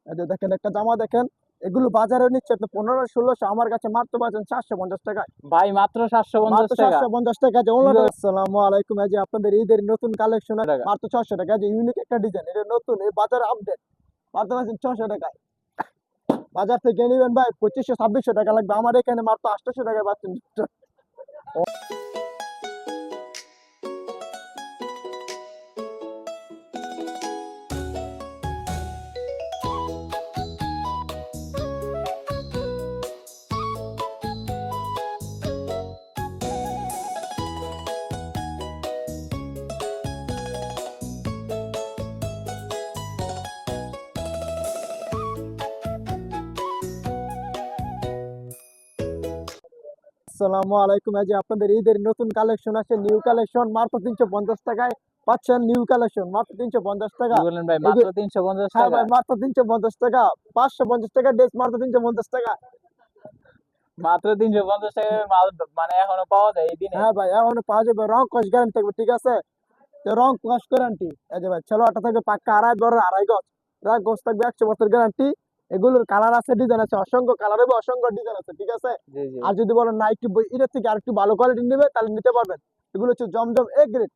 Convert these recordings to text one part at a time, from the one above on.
এই যে দেখেন একটা জামা দেখেন, এগুলো বাজারে নিচ্ছে আপনি 1500-1600, আমার কাছে মাত্র পাচ্ছেন 750 টাকায়। ভাই মাত্র 750 মাত্র টাকা 750 টাকা। যে ওনাটা কিভাবে আসসালামু আলাইকুম, এই যে আপনাদের ঈদের নতুন কালেকশন টাকা? মাত্র 600 টাকা। যে ইউনিক একটা ডিজাইন, এটা নতুন, এই বাজারে আপডেট, মাত্র পাচ্ছেন 600 টাকায়। বাজার থেকে নেবেন ভাই 2500-2600 টাকা লাগবে, আমার এখানে মাত্র 800 টাকায় পাচ্ছেন। আসসালামু আলাইকুম, এই যে আপনাদের ঈদের নতুন কালেকশন আছে, নিউ কালেকশন মাত্র 350 টাকায় পাচ্ছেন। নিউ কালেকশন মাত্র 350 কি টাকা। বলেন ভাই, মাত্র 350 হ্যাঁ টাকা? ভাই, মাত্র 350 টাকা। 550 টাকা ড্রেস, মাত্র 350 টাকা। মাত্র 350 টাকায় মাল মানে এখনো পাওয়া যায় এই দিনে? হ্যাঁ ভাই, এখন পাওয়া যাবে, রং কস গ্যারান্টি থাকবে, ঠিক আছে? তো রং কস গ্যারান্টি, এই যে ভাই ছেলেটা থাকবে পাক্কা আড়াই বড় আড়াই গজ, রং কস থাকবে 100 বছর গ্যারান্টি। এগুলোর কালার আছে, ডিজাইন আছে, অসংখ্য কালার হবে, অসংখ্য ডিজাইন আছে, ঠিক আছে? জি জি। আর যদি বলেন না একটু এটার থেকে আর একটু ভালো কোয়ালিটি নেবে, তাহলে নিতে পারবেন। এগুলো হচ্ছে জমজম এ গ্রেড,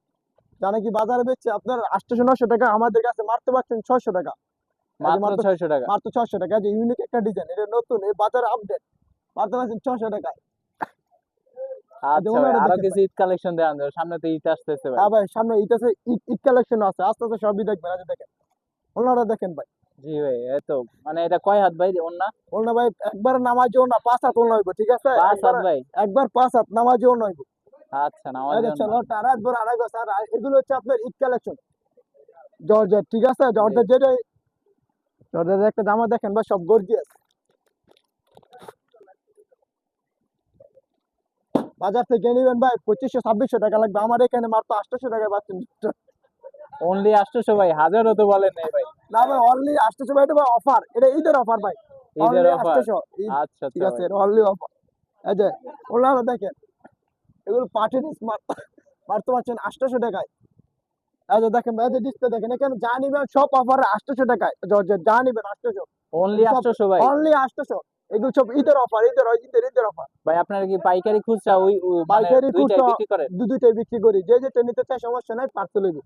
যা নাকি বাজারে বেচছে আপনার 800-900 টাকা, আমাদের কাছে মারতে পারছেন 600 টাকা। এই যে মাত্র 600 টাকা? মাত্র 600 টাকা। যে ইউনিক একটা ডিজাইন, এটা নতুন, এই বাজারে আপডেট, মারতে পারছেন 600 টাকায়। এই যে আচ্ছা ভাই, ওনারা আরো দেখেন কিছু ভাই। ঈদ কালেকশন দেন, সামনে তো ঈদ আসতেছে ভাই। হ্যাঁ ভাই, সামনে ঈদ আছে, ঈদ কালেকশন আছে, আস্তে আস্তে সবই দেখবেন। এই যে দেখেন ওনারা দেখেন ভাই। জি ভাই, এতো মানে এটা কয় হাত ভাই ওন্না? ওনা ভাই একবার নামাজি ওনা 5 হাত ওনা হইব, ঠিক আছে? 5 একবার হাত ভাই? একবার 5 হাত নামাজি ওনা হইব। আচ্ছা, নামাজ এই যে ওন্না। চলো তারাত বড় আড়াই গজ, আর এগুলো হচ্ছে আপনার ঈদ কালেকশন জর্জেট, ঠিক আছে? জি। জর্জেট যেটা, জর্জেটের একটা জামা দেখেন ভাই, সব গর্জিয়াস। বাজার থেকে নেবেন ভাই 2500-2600 টাকা লাগবে, আমার এখানে মাত্র 800 টাকায় পাচ্ছেন। অনলি 800 ভাই? হাজারও তো বলেন নাই ভাই। না ভাই, অনলি 800 ভাই, এটা ভাই অফার, এটা ঈদের অফার ভাই। ঈদের অনলি অফার? 800 ঈদ, আচ্ছা ঠিক আচ্ছা আছে? ভাই। এটা অনলি অফার। এই যে ওনারা দেখেন, এগুলো পার্টি ড্রেস মাত্র পাচ্ছেন 800 টাকায়। এই যে দেখেন ভাই, এই যে ডিসপ্লে দেখেন, এখানে যা নিবেন সব অফারে 800 টাকায়, জর্জেট যা নিবেন 800। অনলি সব 800 ভাই? অনলি 800, এগুলো সব ঈদের অফার, ঈদের অফার। ভাই আপনারা কি পাইকারি খুচরা ওই মানে পাইকারি দুইটাই খুচরা বিক্রি করেন? দুইটাই বিক্রি করি, যে যেটা নিতে চায় সমস্যা নাই, পার্সেল হইব।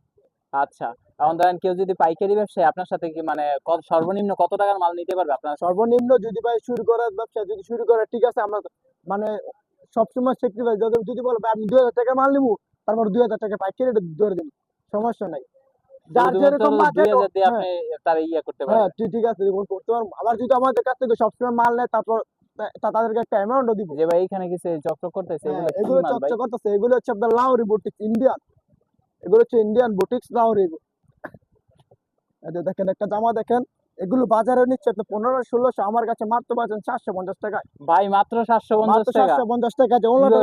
আচ্ছা, এখন ধরেন কেউ যদি পাইকারি ব্যবসায়ী আপনার সাথে কি মানে সর্বনিম্ন কত টাকার মাল নিতে পারবে আপনার? সর্বনিম্ন যদি ভাই শুরু করার ব্যবসা যদি শুরু করে, ঠিক আছে, আমরা মানে সবসময় স্যাক্রিফাইস, যদি বলো ভাই আমি 2000 টাকা মাল নিবো, তারপর 2000 টাকা পাইকারি রেটে ধরে দিন, সমস্যা নাই। যার শুধুমাত্র যেরকম বাজেট। 2000 দিয়ে হ্যাঁ আপনি তার ইয়া করতে হ্যাঁ, পারবেন? ঠিক আছে, করতে পারবো। আবার যদি আমাদের কাছ থেকে সবসময় মাল নেয়, তারপর তাদেরকে একটা অ্যামাউন্টও দিব। যে ভাই এখানে কিছু চকচক করতেছে, হ্যাঁ, এগুলো কি এগুলো মাল ভাই? চকচক করতেছে, এগুলো হচ্ছে আপনার লাউরি বুটিক্স ইন্ডিয়ান, এগুলো হচ্ছে ইন্ডিয়ান বুটিক্স লাউরি। এই যে দেখেন একটা জামা দেখেন, এগুলো বাজারে নিচ্ছে আপনি 1500-1600, আমার কাছে মাত্র পাচ্ছেন 750 টাকায়। ভাই মাত্র 750 মাত্র টাকা? 750 টাকা। যে ওনাটা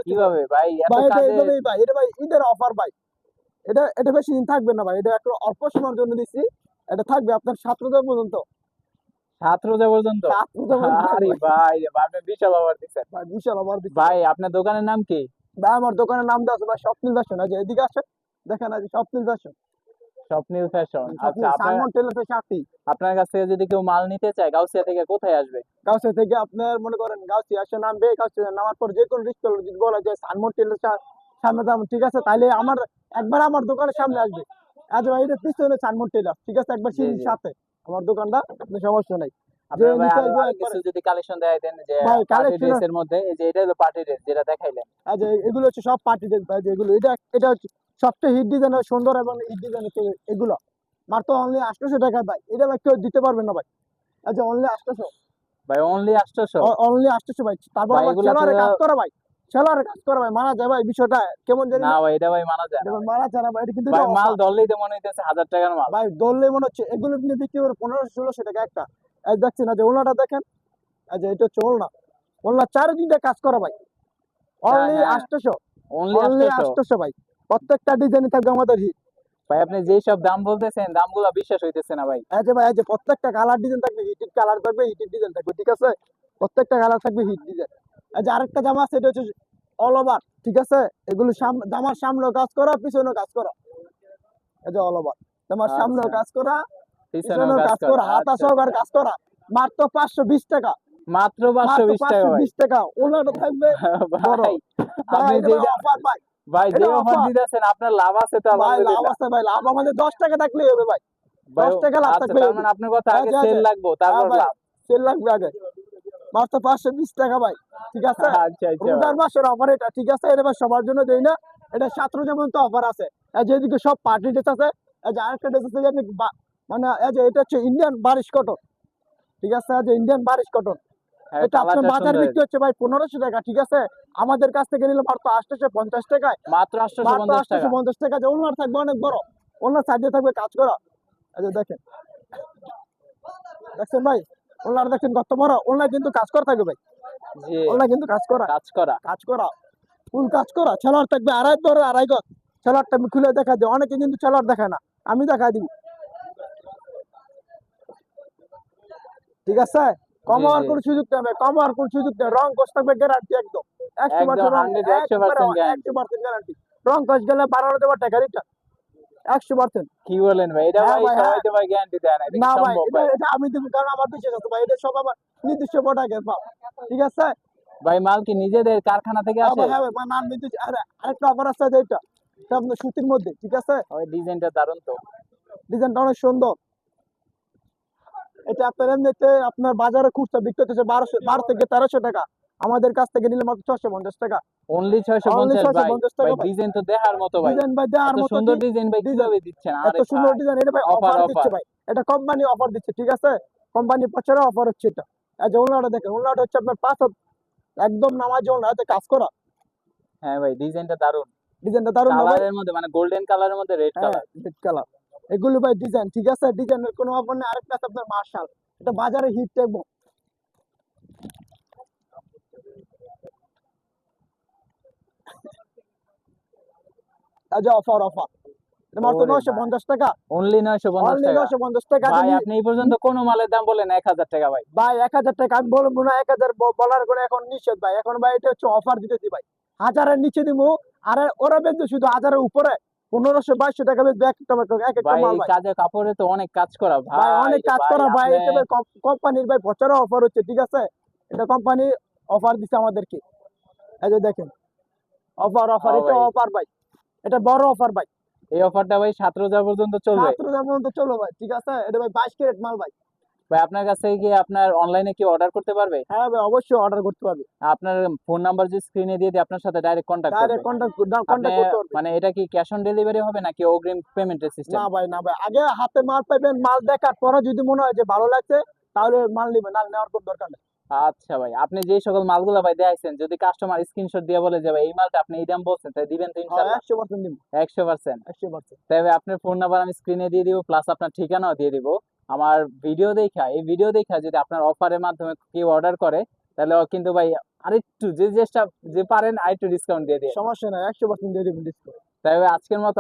কিভাবে ভাই ভাই, বলতে হচ্ছে ভাই, কিভাবে ভাই এত ভাই এটা কাজে? এইভাবেই ভাই, এটা ভাই ঈদের অফার ভাই। এটা এটা বেশি দিন থাকবে না ভাই, এটা একটু অল্প সময়ের জন্য দিচ্ছি। এটা থাকবে আপনার 7 রোজা পর্যন্ত। 7 রোজা পর্যন্ত? 7 রোজা পর্যন্ত আরে থাকবে ভাই আপনি বিশাল অফার দিচ্ছেন। ভাই, বিশাল অফার দিচ্ছে ভাই ভাই। আপনার দোকানের নাম কি? ভাই আমার দোকানের নাম দেওয়া আছে ভাই, স্বপ্নিল ফ্যাশন। এই যে এদিকে আসেন, দেখেন এই যে স্বপ্নিল ফ্যাশন। স্বপ্নিল ফ্যাশন। আচ্ছা, স্বপ্নিল আপনার সানমন টেলার্সের সাথী। আপনার কাছ থেকে যদি কেউ মাল নিতে চায় গাউসিয়া থেকে কোথায় আসবে? গাউসিয়া থেকে আপনার মনে করেন গাউসিয়া আসে নামবে, গাউসিয়া নামার পর যে কোনো রিস্ক যদি বলা যায় সানমন টেলার্স সামনে যাবো, ঠিক আছে? তাইলে আমার একবার আমার দোকানের সামনে আসবে। আজ ভাই এটা পিছনে সানমন টেলার, ঠিক আছে? একবার জি সিঁড়ির জি। সাথে আমার দোকানটা, আপনি সমস্যা নাই, যে আপনার ভাই নিতে আরো আসবে আরো কিছু একবারে। যদি কালেকশন দেখাইতেন, যে ভাই পার্টি কালেকশন, ড্রেসের মধ্যে, এই যে এটা হলো পার্টি ড্রেস যেটা দেখাইলেন। আজ এগুলো হচ্ছে সব পার্টি ড্রেস ভাই, যেগুলো এটা এটা হচ্ছে সবচেয়ে হিট ডিজাইন, সুন্দর এবং হিট ডিজাইন এগুলো মাত্র অনলি 800 টাকা ভাই। এটা ভাই কেউ দিতে পারবে না ভাই। আচ্ছা, অনলি 800, ভাই অনলি 800? অনলি 800 ভাই। তারপর ভাই আবার এগুলা তো, সেলারে কাজ করা ভাই, সেলারে কাজ করা ভাই, মানা যায় ভাই, বিষয়টা কেমন জানি না না। ভাই এটা ভাই মানা যায় না দেখুন ভাই। মানা যায় না ভাই, এটা কিন্তু এটা ভাই মাল অফার ধরলেই তো মনে হইতেছে 1000 টাকার মাল। ভাই, ধরলে মনে হচ্ছে এগুলো কিন্তু বিক্রি করে 1500-1600 টাকা একটা। এই দেখছেন না যে ওনাটা দেখেন, এই যে এটা হচ্ছে ওলনা, ওলনা চারিদিকে কাজ করা ভাই, অনলি হ্যাঁ, 800, অনলি অনলি 800? 800 ভাই। প্রত্যেকটা ডিজাইনই থাকবে আমাদের হিট। ভাই আপনি যেই সব দাম বলতেছেন দামগুলো বিশ্বাস হইতেছে না ভাই। এই যে ভাই, এই যে প্রত্যেকটা কালার ডিজাইন থাকবে, হিট কালার থাকবে, হিট ডিজাইন থাকবে, ঠিক আছে? প্রত্যেকটা কালার থাকবে হিট ডিজাইন। এই যে আরেকটা জামা আছে, এটা হচ্ছে অল ওভার, ঠিক আছে? এগুলো জামার সামনেও কাজ করা, পিছনেও কাজ করা। এই যে অল ওভার, জামার সামনেও আচ্ছা। কাজ করা, পিছনেও পিছনেও কাজ কাজ করা, করা, হাতা আচ্ছা সহকারে কাজ করা, মাত্র 520 টাকা, মাত্র মাত্র 520 টাকা ভাই। 520 টাকা। ওনাটা থাকবে বড়। ভাই ভাই আপনি এটা যে ভাই অফার ভাই, ভাই যে এটা অফার অফার দিতেছেন আপনার লাভ আছে তো ভাই, লাভ আলহামদুলিল্লাহ। আছে ভাই, লাভ আমাদের 10 টাকা থাকলেই হবে ভাই, ভাই 10 টাকা লাভ আচ্ছা, থাকলেই তার হবে। মানে আপনার কথা হ্যাঁ আগে জি, সেল আছে। লাগবো হ্যাঁ তারপর ভাই, লাভ। সেল লাগবে আগে। মাত্র 520 টাকা ভাই, ঠিক আছে। আচ্ছা আচ্ছা ভাই। রোজার মাসের অফার এটা, ঠিক আছে। এটা ভাই সবার জন্য দেই না, এটা 7 রোজা পর্যন্ত অফার আছে। এই যে এদিকে সব পার্টি ড্রেস আছে, এই যে আরেকটা ড্রেস আছে যে আপনি মানে এই যে এটা হচ্ছে ইন্ডিয়ান বারিশ কটন, ঠিক আছে। এই যে ইন্ডিয়ান বারিশ কটন, হ্যাঁ এটা আপনার কালারটা বাজার সুন্দর। বিক্রি হচ্ছে ভাই 1500 টাকা, ঠিক আছে। আমাদের কাছ থেকে নিলে মাত্র 850 টাকায়, মাত্র মাত্র 850 টাকা। 850 টাকা। যে ওনার থাকবে অনেক বড়, ওনার সাইডে থাকবে কাজ করা। এই যে দেখেন, দেখছেন ভাই, ওনার দেখেন কত বড়, ওনার কিন্তু কাজ করা থাকবে ভাই, জি ওনার কিন্তু কাজ করা, কাজ করা। কাজ করা, ফুল কাজ করা। সেলার থাকবে আড়াই বড়, আড়াই গজ। সেলারটা আমি খুলে দেখা দিই, অনেকে কিন্তু সেলার দেখায় না, আমি দেখাই দিব, ঠিক আছে। কম জি হওয়ার জি কোনো সুযোগ নেই ভাই, কম হওয়ার কোনো সুযোগ নেই। রং কষ থাকবে গ্যারান্টি একদম, 100% একদম রং, 100% গ্যারান্টি। 100% গ্যারান্টি। রং কষ গেলে 12 দেওয়ার টাকা রিটার্ন, 100%। কি বলেন ভাই, এটা হ্যাঁ ভাই ভাই, সবাই হ্যাঁ। তো ভাই গ্যারান্টি দেয় না, এটা কি না ভাই, সম্ভব এটা ভাই? এটা আমি দেবো, কারণ আমার বিশ্বাস আছে ভাই, এটা সব আমার নির্দিষ্ট প্রোডাক্টের মাল, ঠিক আছে। ভাই মাল কি নিজেদের কারখানা থেকে হ্যাঁ আসে? ভাই, হ্যাঁ ভাই, মানে নাম নির্দিষ্ট। আরে আরেকটা অফার আছে যে এটা, এটা আপনার সুতির মধ্যে, ঠিক আছে। ওই ডিজাইনটা দারুণ তো। ডিজাইনটা অনেক সুন্দর। এটা আপনার এমনিতে আপনার বাজারে খুচরা বিক্রি হচ্ছে 12 থেকে 1300 টাকা, আমাদের কাছ থেকে নিলে মাত্র 650 টাকা, অনলি অনলি 650 ভাই। 650 ভাই টাকা ভাই। ডিজাইন তো দেখার মতো ভাই। ডিজাইন ভাই দেওয়ার এত মতো সুন্দর ডিজাইন ভাই ডিজাইন, কিভাবে দিচ্ছেন? এত আরে সুন্দর ভাই ডিজাইন, এটা ভাই অফার অফার দিচ্ছে অফার। ভাই, এটা কোম্পানি অফার দিচ্ছে, ঠিক আছে। কোম্পানি প্রচারে অফার হচ্ছে এটা। এই যে ওনাটা দেখেন, ওনাটা হচ্ছে আপনার 5 একদম নামাজ ওনা, এতে কাজ করা। হ্যাঁ ভাই ডিজাইনটা দারুণ। ডিজাইনটা দারুণ না ভাই? কালারের মধ্যে মানে গোল্ডেন কালারের মধ্যে রেড হ্যাঁ, কালার। Red colour. এগুলো ভাই ডিজাইন, ঠিক আছে। ডিজাইনের কোনো অফার নেই। আরেকটা আছে আপনার মার্শাল, এটা বাজারে হিট থাকবো। এই যে অফার, অফার, এটা মাত্র ওরে ভাই 950 টাকা, অনলি 950 অনলি টাকা। 950 টাকা। ভাই আপনি এই পর্যন্ত কোন মালের দাম বলেন 1000 টাকা ভাই। ভাই 1000 টাকা আমি বলবো না, 1000 বলার করে এখন নিষেধ ভাই, এখন ভাই এটা হচ্ছে অফার দিতেছি ভাই, 1000-এর নিচে দিব। আর ওরা বেচবে শুধু 1000-এর উপরে 1500-2200 টাকা বেচবে এক একটা এক একটা ভাই মাল এই ভাই। কাজে কাপড়ে তো অনেক কাজ করা ভাই ভাই। অনেক কাজ ভাই করা ভাই, আপনি এটা ভাই কোম্পানির ভাই বছরে অফার হচ্ছে, ঠিক আছে। এটা কোম্পানি অফার দিচ্ছে আমাদেরকে। এই যে দেখেন, অফার, অফার, ও এটা ভাই অফার ভাই, এটা বড় অফার ভাই। এই অফারটা ভাই 7 রোজা পর্যন্ত চলবে। 7 রোজার পর্যন্ত চলো ভাই, ঠিক আছে। এটা ভাই 22 ক্যারেট মাল ভাই। ভাই আপনার কাছ থেকে কি আপনার অনলাইনে কি অর্ডার করতে পারবে? হ্যাঁ ভাই, অবশ্যই অর্ডার করতে পারবে, আপনার ফোন নাম্বার যে স্ক্রিনে দিয়ে দিই আপনার সাথে ডাইরেক্ট কন্ট্যাক্ট করবে। ডাইরেক্ট কন্টাক্ট আপনি করতে পারবে। মানে এটা কি ক্যাশ অন ডেলিভারি হবে নাকি অগ্রিম পেমেন্টের সিস্টেম? না ভাই, না ভাই, আগে হাতে মাল পাইবেন, মাল দেখার পরে যদি মনে হয় যে ভালো লাগছে তাহলে মাল নিবেন, আর নেওয়ার কোনো দরকার নেই। আচ্ছা ভাই আপনি যে সকল মালগুলো ভাই দেখাইছেন যদি কাস্টমার স্ক্রিনশট দিয়ে বলে যে ভাই এই মালটা আপনি এই দাম বলছেন তাই দিবেন তো হ্যাঁ, ইনশাআল্লাহ? 100% দিব, 100%। 100%। তাই ভাই আপনার ফোন নাম্বার আমি স্ক্রিনে দিয়ে দিব প্লাস আপনার ঠিকানাও দিয়ে দিব। আমার এই ভিডিও দেখা যদি আপনার অফারের মাধ্যমে কেউ অর্ডার করে তাহলে ও কিন্তু ভাই আরেকটু যে চেষ্টা যে পারেন আরেকটু ডিসকাউন্ট দিয়ে দিয়ে। সমস্যা নাই, 100% দিয়ে দিবেন ডিসকাউন্ট। তাই ভাই আজকের মতো